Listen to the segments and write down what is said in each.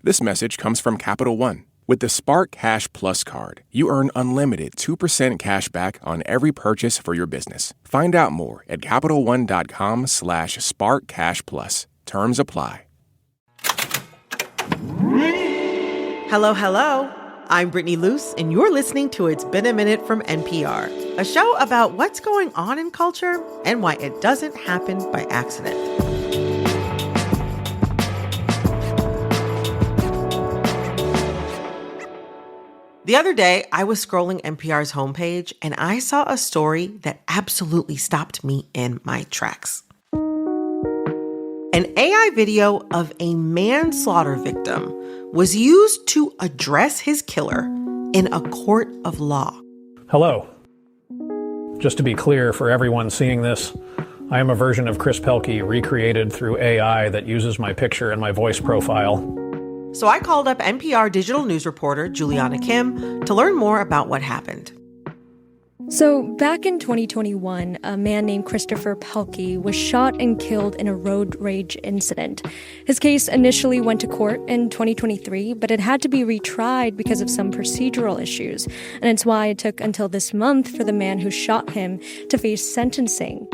This message comes from Capital One. With the Spark Cash Plus card, you earn unlimited 2% cash back on every purchase for your business. Find out more at CapitalOne.com/SparkCashPlus. Terms apply. Hello, hello. I'm Brittany Luce, and you're listening to It's Been a Minute from NPR, a show about what's going on in culture and why it doesn't happen by accident. The other day, I was scrolling NPR's homepage, and I saw a story that absolutely stopped me in my tracks. An AI video of a manslaughter victim was used to address his killer in a court of law. Hello. Just to be clear for everyone seeing this, I am a version of Chris Pelkey recreated through AI that uses my picture and my voice profile. So I called up NPR digital news reporter Juliana Kim to learn more about what happened. So back in 2021, a man named Christopher Pelkey was shot and killed in a road rage incident. His case initially went to court in 2023, but it had to be retried because of some procedural issues. And it's why it took until this month for the man who shot him to face sentencing.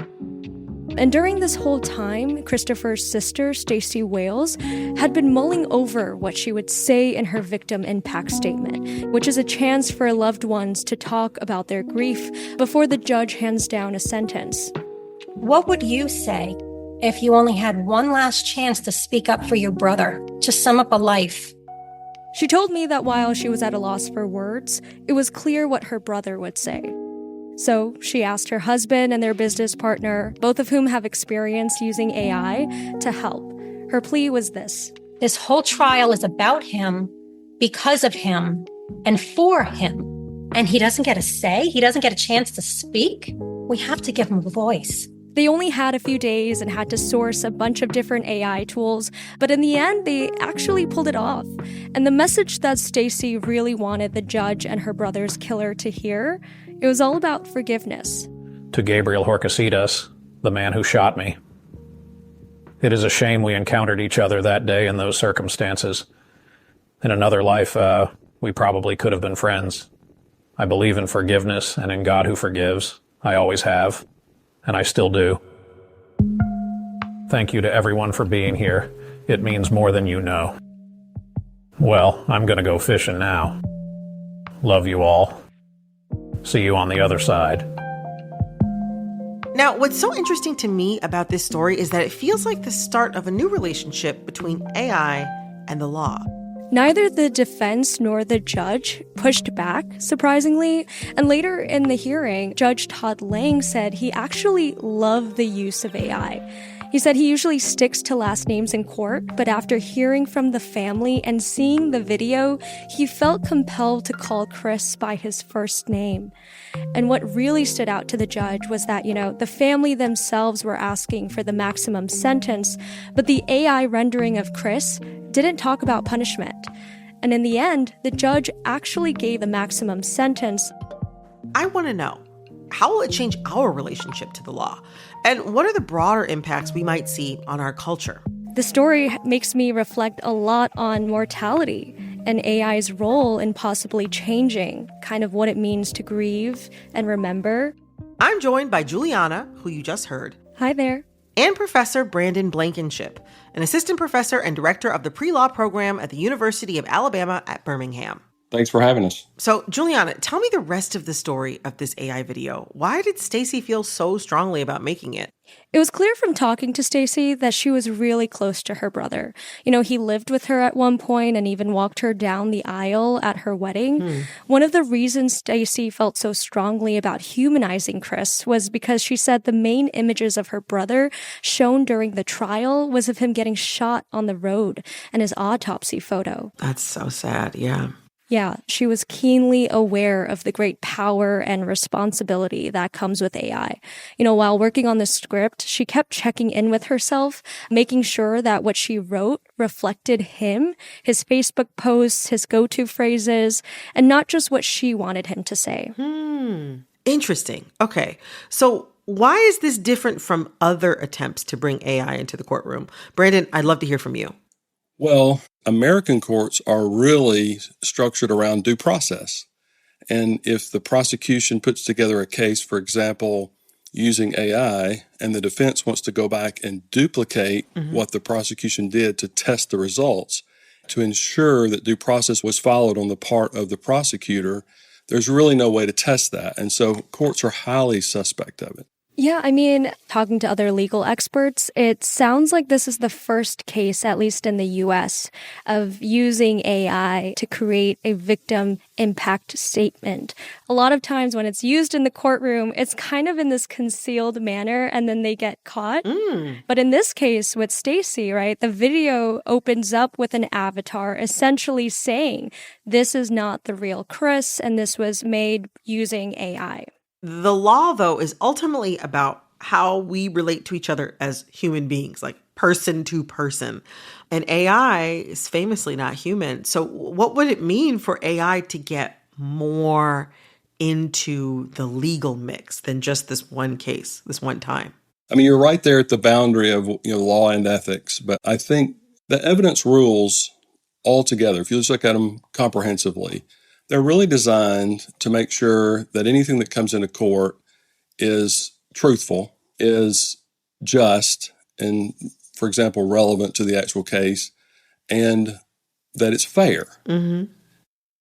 And during this whole time, Christopher's sister, Stacey Wales, had been mulling over what she would say in her victim impact statement, which is a chance for loved ones to talk about their grief before the judge hands down a sentence. What would you say if you only had one last chance to speak up for your brother, to sum up a life? She told me that while she was at a loss for words, it was clear what her brother would say. So she asked her husband and their business partner, both of whom have experience using AI, to help. Her plea was this: This whole trial is about him, because of him, and for him. And he doesn't get a say? He doesn't get a chance to speak? We have to give him a voice. They only had a few days and had to source a bunch of different AI tools, but in the end, they actually pulled it off. And the message that Stacey really wanted the judge and her brother's killer to hear, it was all about forgiveness. To Gabriel Horcasitas, the man who shot me. It is a shame we encountered each other that day in those circumstances. In another life, we probably could have been friends. I believe in forgiveness and in God who forgives. I always have, and I still do. Thank you to everyone for being here. It means more than you know. Well, I'm gonna go fishing now. Love you all. See you on the other side. Now, what's so interesting to me about this story is that it feels like the start of a new relationship between AI and the law. Neither the defense nor the judge pushed back, surprisingly. And later in the hearing, Judge Todd Lang said he actually loved the use of AI. He said he usually sticks to last names in court, but after hearing from the family and seeing the video, he felt compelled to call Chris by his first name. And what really stood out to the judge was that, the family themselves were asking for the maximum sentence, but the AI rendering of Chris didn't talk about punishment. And in the end, the judge actually gave the maximum sentence. I want to know, how will it change our relationship to the law? And what are the broader impacts we might see on our culture? The story makes me reflect a lot on mortality and AI's role in possibly changing kind of what it means to grieve and remember. I'm joined by Juliana, who you just heard. Hi there. And Professor Brandon Blankenship, an assistant professor and director of the pre-law program at the University of Alabama at Birmingham. Thanks for having us. So, Juliana, tell me the rest of the story of this AI video. Why did Stacey feel so strongly about making it? It was clear from talking to Stacey that she was really close to her brother. He lived with her at one point and even walked her down the aisle at her wedding. One of the reasons Stacey felt so strongly about humanizing Chris was because she said the main images of her brother shown during the trial was of him getting shot on the road and his autopsy photo. That's so sad, yeah. Yeah, she was keenly aware of the great power and responsibility that comes with AI. While working on the script, she kept checking in with herself, making sure that what she wrote reflected him, his Facebook posts, his go-to phrases, and not just what she wanted him to say. Interesting. Okay, so why is this different from other attempts to bring AI into the courtroom? Brandon, I'd love to hear from you. Well, American courts are really structured around due process. And if the prosecution puts together a case, for example, using AI, and the defense wants to go back and duplicate what the prosecution did to test the results, to ensure that due process was followed on the part of the prosecutor, there's really no way to test that. And so courts are highly suspect of it. Yeah, I mean, talking to other legal experts, it sounds like this is the first case, at least in the US, of using AI to create a victim impact statement. A lot of times when it's used in the courtroom, it's kind of in this concealed manner and then they get caught. But in this case with Stacey, right, the video opens up with an avatar essentially saying, this is not the real Chris and this was made using AI. The law, though, is ultimately about how we relate to each other as human beings, like person to person. And AI is famously not human. So what would it mean for AI to get more into the legal mix than just this one case, this one time? I mean, you're right there at the boundary of law and ethics, but I think the evidence rules altogether, if you just look at them comprehensively, they're really designed to make sure that anything that comes into court is truthful, is just, and, for example, relevant to the actual case, and that it's fair.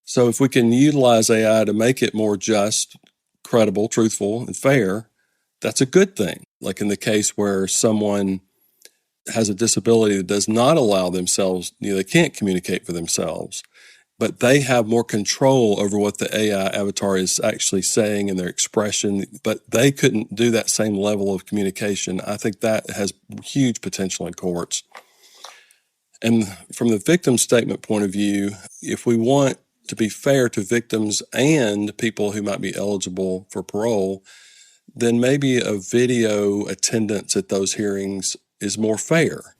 So if we can utilize AI to make it more just, credible, truthful, and fair, that's a good thing. Like in the case where someone has a disability that does not allow themselves, they can't communicate for themselves, but they have more control over what the AI avatar is actually saying and their expression, but they couldn't do that same level of communication. I think that has huge potential in courts. And from the victim statement point of view, if we want to be fair to victims and people who might be eligible for parole, then maybe a video attendance at those hearings is more fair.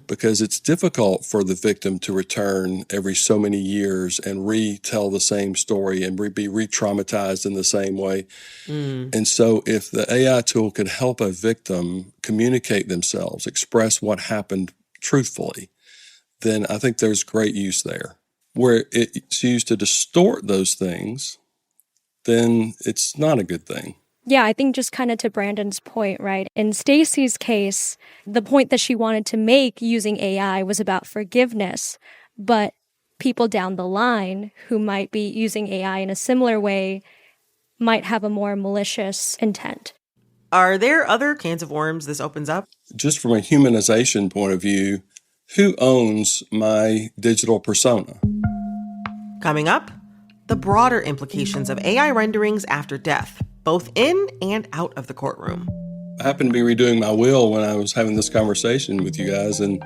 Because it's difficult for the victim to return every so many years and retell the same story and be re-traumatized in the same way. And so if the AI tool could help a victim communicate themselves, express what happened truthfully, then I think there's great use there. Where it's used to distort those things, then it's not a good thing. Yeah, I think just kind of to Brandon's point, right? In Stacey's case, the point that she wanted to make using AI was about forgiveness, but people down the line who might be using AI in a similar way might have a more malicious intent. Are there other cans of worms this opens up? Just from a humanization point of view, who owns my digital persona? Coming up, the broader implications of AI renderings after death, both in and out of the courtroom. I happened to be redoing my will when I was having this conversation with you guys, and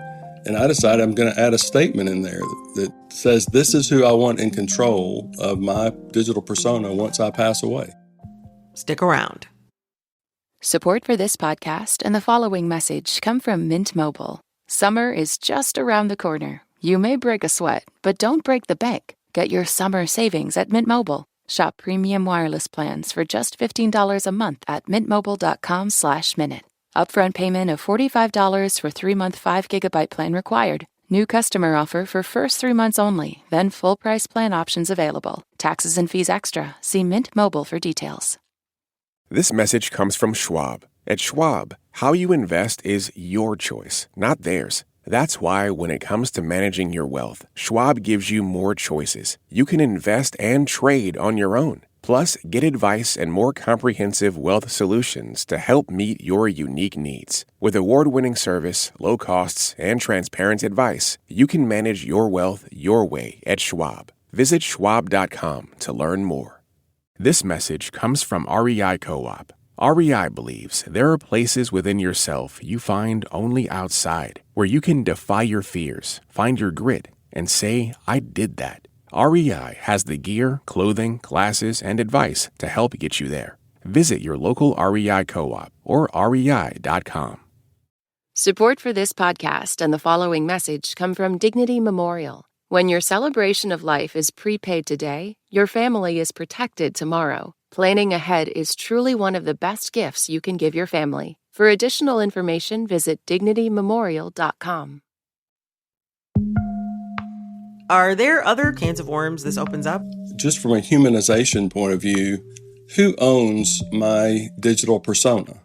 I decided I'm going to add a statement in there that says this is who I want in control of my digital persona once I pass away. Stick around. Support for this podcast and the following message come from Mint Mobile. Summer is just around the corner. You may break a sweat, but don't break the bank. Get your summer savings at Mint Mobile. Shop premium wireless plans for just $15 a month at mintmobile.com/minute. Upfront payment of $45 for 3-month 5GB plan required. New customer offer for first 3 months only, then full price plan options available. Taxes and fees extra. See Mint Mobile for details. This message comes from Schwab. At Schwab, how you invest is your choice, not theirs. That's why when it comes to managing your wealth, Schwab gives you more choices. You can invest and trade on your own. Plus, get advice and more comprehensive wealth solutions to help meet your unique needs. With award-winning service, low costs, and transparent advice, you can manage your wealth your way at Schwab. Visit schwab.com to learn more. This message comes from REI Co-op. REI believes there are places within yourself you find only outside, where you can defy your fears, find your grit, and say, I did that. REI has the gear, clothing, classes, and advice to help get you there. Visit your local REI Co-op or rei.com. Support for this podcast and the following message come from Dignity Memorial. When your celebration of life is prepaid today, your family is protected tomorrow. Planning ahead is truly one of the best gifts you can give your family. For additional information, visit dignitymemorial.com. Are there other cans of worms this opens up? Just from a humanization point of view, who owns my digital persona?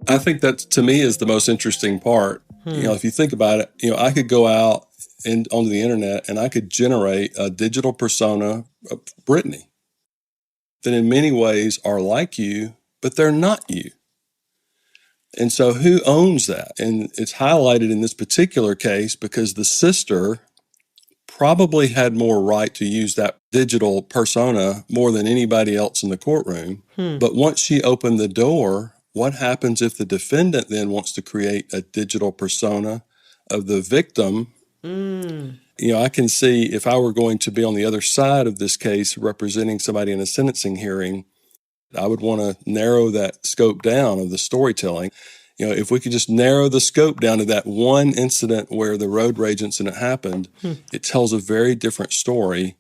I think that, to me, is the most interesting part. If you think about it, I could go out and onto the internet and I could generate a digital persona of Brittany that in many ways are like you, but they're not you. And so who owns that? And it's highlighted in this particular case because the sister probably had more right to use that digital persona more than anybody else in the courtroom. But once she opened the door, what happens if the defendant then wants to create a digital persona of the victim? I can see if I were going to be on the other side of this case representing somebody in a sentencing hearing, I would want to narrow that scope down of the storytelling. If we could just narrow the scope down to that one incident where the road rage incident happened, it tells a very different story.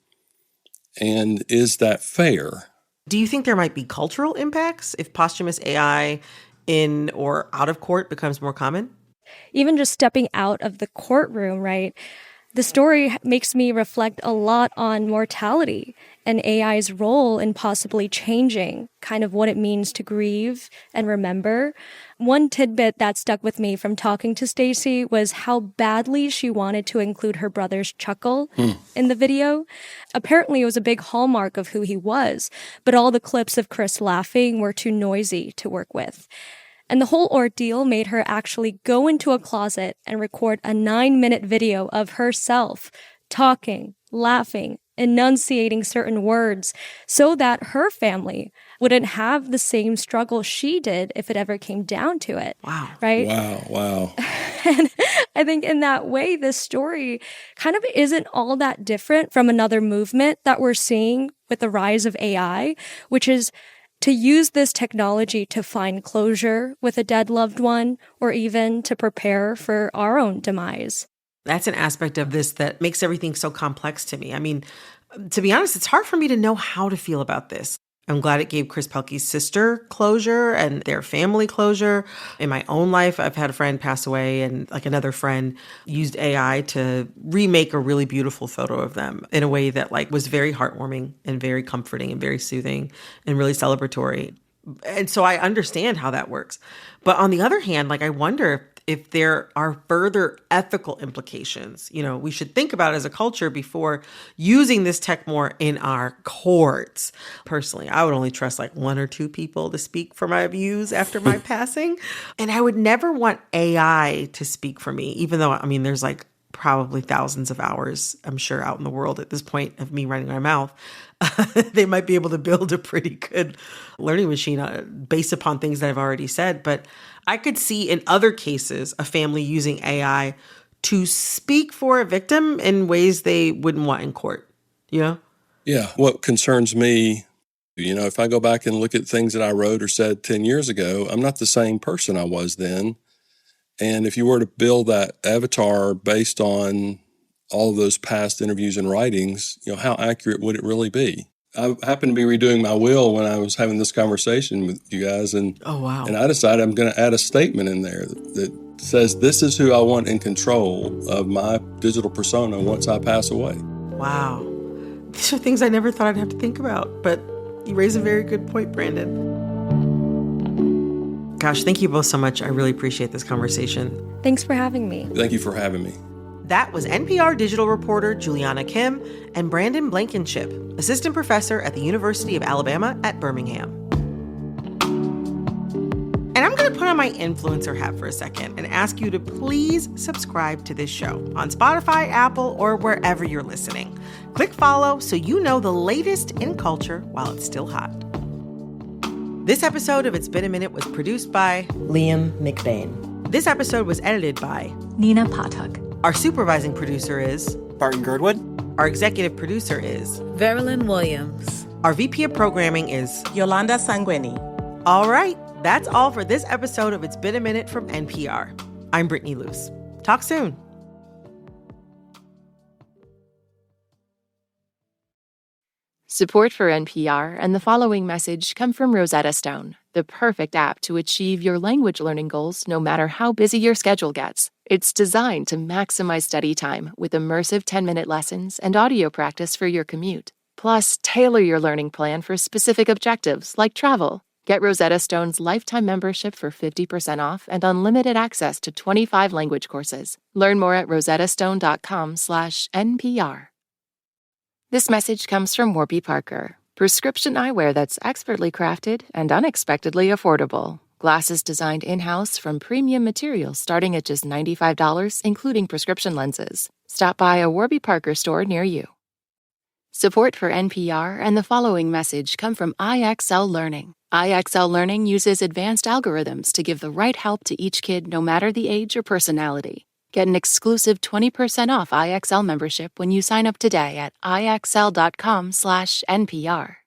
And is that fair? Do you think there might be cultural impacts if posthumous AI in or out of court becomes more common? Even just stepping out of the courtroom, right? The story makes me reflect a lot on mortality and AI's role in possibly changing kind of what it means to grieve and remember. One tidbit that stuck with me from talking to Stacey was how badly she wanted to include her brother's chuckle in the video. Apparently, it was a big hallmark of who he was, but all the clips of Chris laughing were too noisy to work with. And the whole ordeal made her actually go into a closet and record a 9-minute video of herself talking, laughing, enunciating certain words so that her family wouldn't have the same struggle she did if it ever came down to it. Wow. Right? Wow. And I think in that way, this story kind of isn't all that different from another movement that we're seeing with the rise of AI, which is to use this technology to find closure with a dead loved one, or even to prepare for our own demise. That's an aspect of this that makes everything so complex to me. I mean, to be honest, it's hard for me to know how to feel about this. I'm glad it gave Chris Pelkey's sister closure and their family closure. In my own life, I've had a friend pass away, and another friend used AI to remake a really beautiful photo of them in a way that was very heartwarming and very comforting and very soothing and really celebratory. And so I understand how that works. But on the other hand, I wonder if there are further ethical implications, we should think about as a culture before using this tech more in our courts. Personally, I would only trust 1 or 2 people to speak for my views after my passing. And I would never want AI to speak for me, even though, there's probably thousands of hours, I'm sure, out in the world at this point of me running my mouth. They might be able to build a pretty good learning machine based upon things that I've already said. But I could see in other cases a family using AI to speak for a victim in ways they wouldn't want in court. Yeah. What concerns me, if I go back and look at things that I wrote or said 10 years ago, I'm not the same person I was then. And if you were to build that avatar based on all of those past interviews and writings, how accurate would it really be? I happened to be redoing my will when I was having this conversation with you guys. And, oh, wow. And I decided I'm going to add a statement in there that says, this is who I want in control of my digital persona once I pass away. Wow. These are things I never thought I'd have to think about, but you raise a very good point, Brandon. Gosh, thank you both so much. I really appreciate this conversation. Thanks for having me. Thank you for having me. That was NPR digital reporter Juliana Kim and Brandon Blankenship, assistant professor at the University of Alabama at Birmingham. And I'm going to put on my influencer hat for a second and ask you to please subscribe to this show on Spotify, Apple, or wherever you're listening. Click follow so you know the latest in culture while it's still hot. This episode of It's Been a Minute was produced by Liam McBain. This episode was edited by Nina Pathak. Our supervising producer is Barton Girdwood. Our executive producer is Verilyn Williams. Our VP of programming is Yolanda Sanguini. All right, that's all for this episode of It's Been a Minute from NPR. I'm Brittany Luce. Talk soon. Support for NPR and the following message come from Rosetta Stone, the perfect app to achieve your language learning goals no matter how busy your schedule gets. It's designed to maximize study time with immersive 10-minute lessons and audio practice for your commute. Plus, tailor your learning plan for specific objectives like travel. Get Rosetta Stone's lifetime membership for 50% off and unlimited access to 25 language courses. Learn more at rosettastone.com/NPR. This message comes from Warby Parker, prescription eyewear that's expertly crafted and unexpectedly affordable. Glasses designed in-house from premium materials starting at just $95, including prescription lenses. Stop by a Warby Parker store near you. Support for NPR and the following message come from IXL Learning. IXL Learning uses advanced algorithms to give the right help to each kid no matter the age or personality. Get an exclusive 20% off IXL membership when you sign up today at IXL.com/NPR.